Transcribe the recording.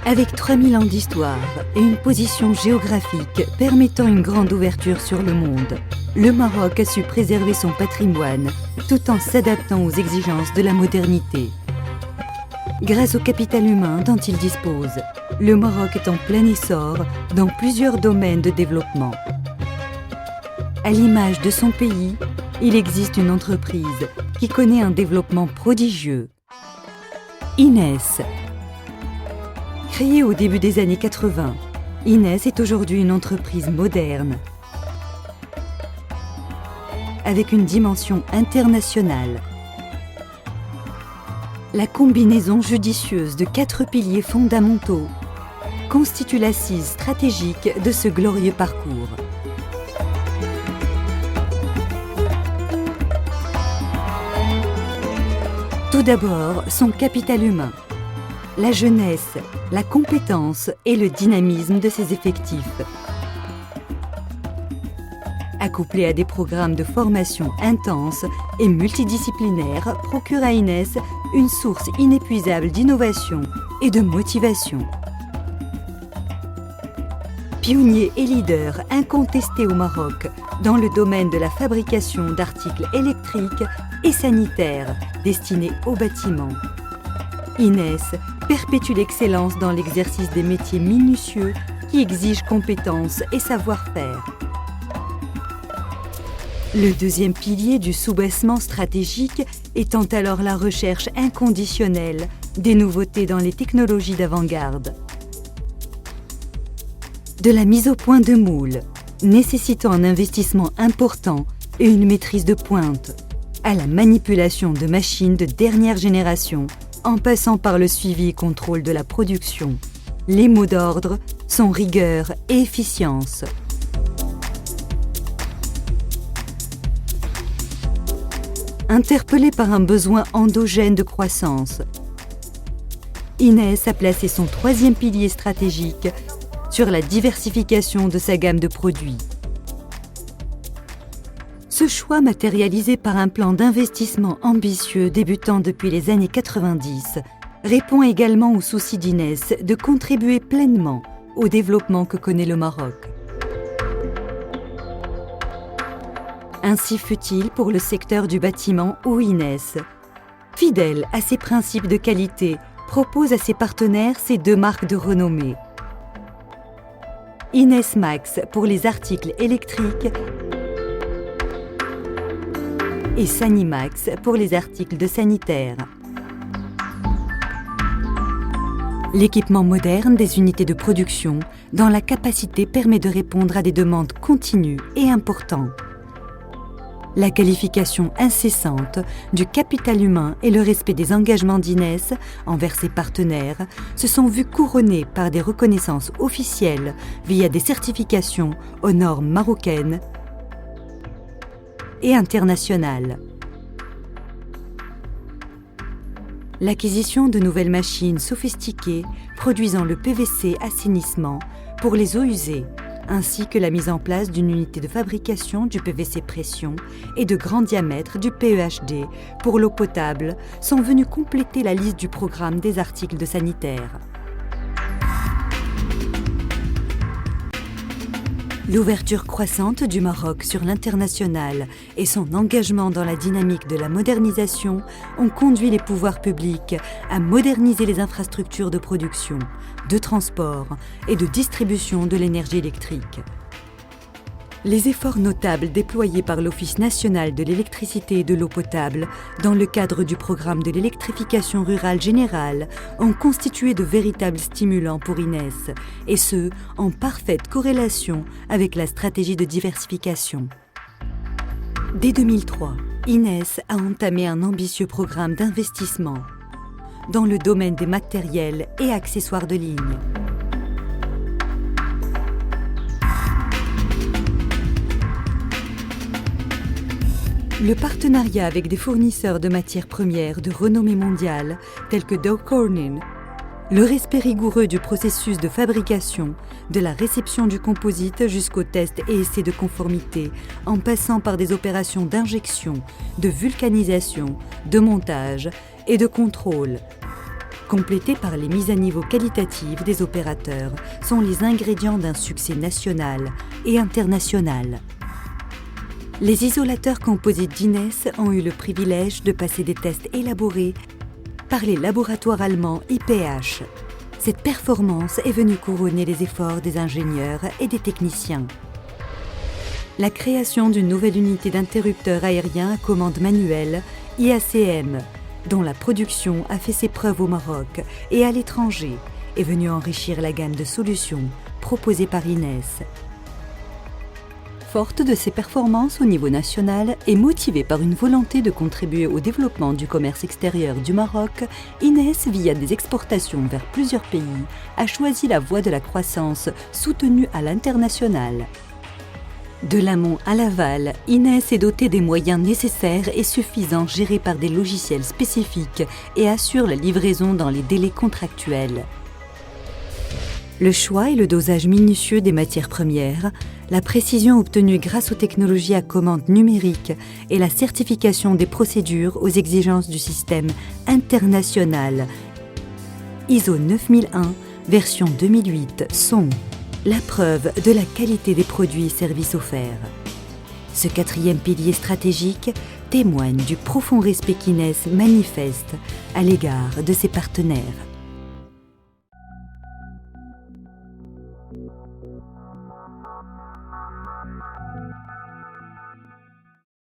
Avec 3000 ans d'histoire et une position géographique permettant une grande ouverture sur le monde, le Maroc a su préserver son patrimoine tout en s'adaptant aux exigences de la modernité. Grâce au capital humain dont il dispose, le Maroc est en plein essor dans plusieurs domaines de développement. À l'image de son pays, il existe une entreprise qui connaît un développement prodigieux. Inès. Créée au début des années 80, Inès est aujourd'hui une entreprise moderne, avec une dimension internationale. La combinaison judicieuse de 4 piliers fondamentaux constitue l'assise stratégique de ce glorieux parcours. Tout d'abord, son capital humain, la jeunesse, la compétence et le dynamisme de ses effectifs. Accouplé à des programmes de formation intenses et multidisciplinaires, procure à Inès une source inépuisable d'innovation et de motivation. Pionnier et leader incontesté au Maroc dans le domaine de la fabrication d'articles électriques et sanitaires destinés aux bâtiments, Inès perpétue l'excellence dans l'exercice des métiers minutieux qui exigent compétences et savoir-faire. Le deuxième pilier du soubassement stratégique étant alors la recherche inconditionnelle des nouveautés dans les technologies d'avant-garde. De la mise au point de moules, nécessitant un investissement important et une maîtrise de pointe, à la manipulation de machines de dernière génération, en passant par le suivi et contrôle de la production, les mots d'ordre sont rigueur et efficience. Interpellée par un besoin endogène de croissance, Inès a placé son troisième pilier stratégique sur la diversification de sa gamme de produits. Ce choix matérialisé par un plan d'investissement ambitieux débutant depuis les années 90 répond également au souci d'Inès de contribuer pleinement au développement que connaît le Maroc. Ainsi fut-il pour le secteur du bâtiment où Inès, fidèle à ses principes de qualité, propose à ses partenaires ces 2 marques de renommée. Inès Max pour les articles électriques et Sanimax pour les articles de sanitaire. L'équipement moderne des unités de production dans la capacité permet de répondre à des demandes continues et importantes. La qualification incessante du capital humain et le respect des engagements d'Inès envers ses partenaires se sont vus couronnés par des reconnaissances officielles via des certifications aux normes marocaines et internationales. L'acquisition de nouvelles machines sophistiquées produisant le PVC assainissement pour les eaux usées, ainsi que la mise en place d'une unité de fabrication du PVC pression et de grand diamètre du PEHD pour l'eau potable, sont venus compléter la liste du programme des articles de sanitaire. L'ouverture croissante du Maroc sur l'international et son engagement dans la dynamique de la modernisation ont conduit les pouvoirs publics à moderniser les infrastructures de production, de transport et de distribution de l'énergie électrique. Les efforts notables déployés par l'Office national de l'électricité et de l'eau potable dans le cadre du programme de l'électrification rurale générale ont constitué de véritables stimulants pour Inès, et ce, en parfaite corrélation avec la stratégie de diversification. Dès 2003, Inès a entamé un ambitieux programme d'investissement dans le domaine des matériels et accessoires de ligne. Le partenariat avec des fournisseurs de matières premières de renommée mondiale tels que Dow Corning, Le respect rigoureux du processus de fabrication, de la réception du composite jusqu'aux tests et essais de conformité, en passant par des opérations d'injection, de vulcanisation, de montage et de contrôle, complétées par les mises à niveau qualitatives des opérateurs, sont les ingrédients d'un succès national et international. Les isolateurs composites d'Ines ont eu le privilège de passer des tests élaborés par les laboratoires allemands IPH. Cette performance est venue couronner les efforts des ingénieurs et des techniciens. La création d'une nouvelle unité d'interrupteurs aériens à commande manuelle, IACM, dont la production a fait ses preuves au Maroc et à l'étranger, est venue enrichir la gamme de solutions proposées par Ines. Forte de ses performances au niveau national et motivée par une volonté de contribuer au développement du commerce extérieur du Maroc, Ines, via des exportations vers plusieurs pays, a choisi la voie de la croissance soutenue à l'international. De l'amont à l'aval, Ines est dotée des moyens nécessaires et suffisants gérés par des logiciels spécifiques et assure la livraison dans les délais contractuels. Le choix et le dosage minutieux des matières premières, la précision obtenue grâce aux technologies à commande numérique et la certification des procédures aux exigences du système international ISO 9001 version 2008 sont la preuve de la qualité des produits et services offerts. Ce quatrième pilier stratégique témoigne du profond respect qu'Ines manifeste à l'égard de ses partenaires.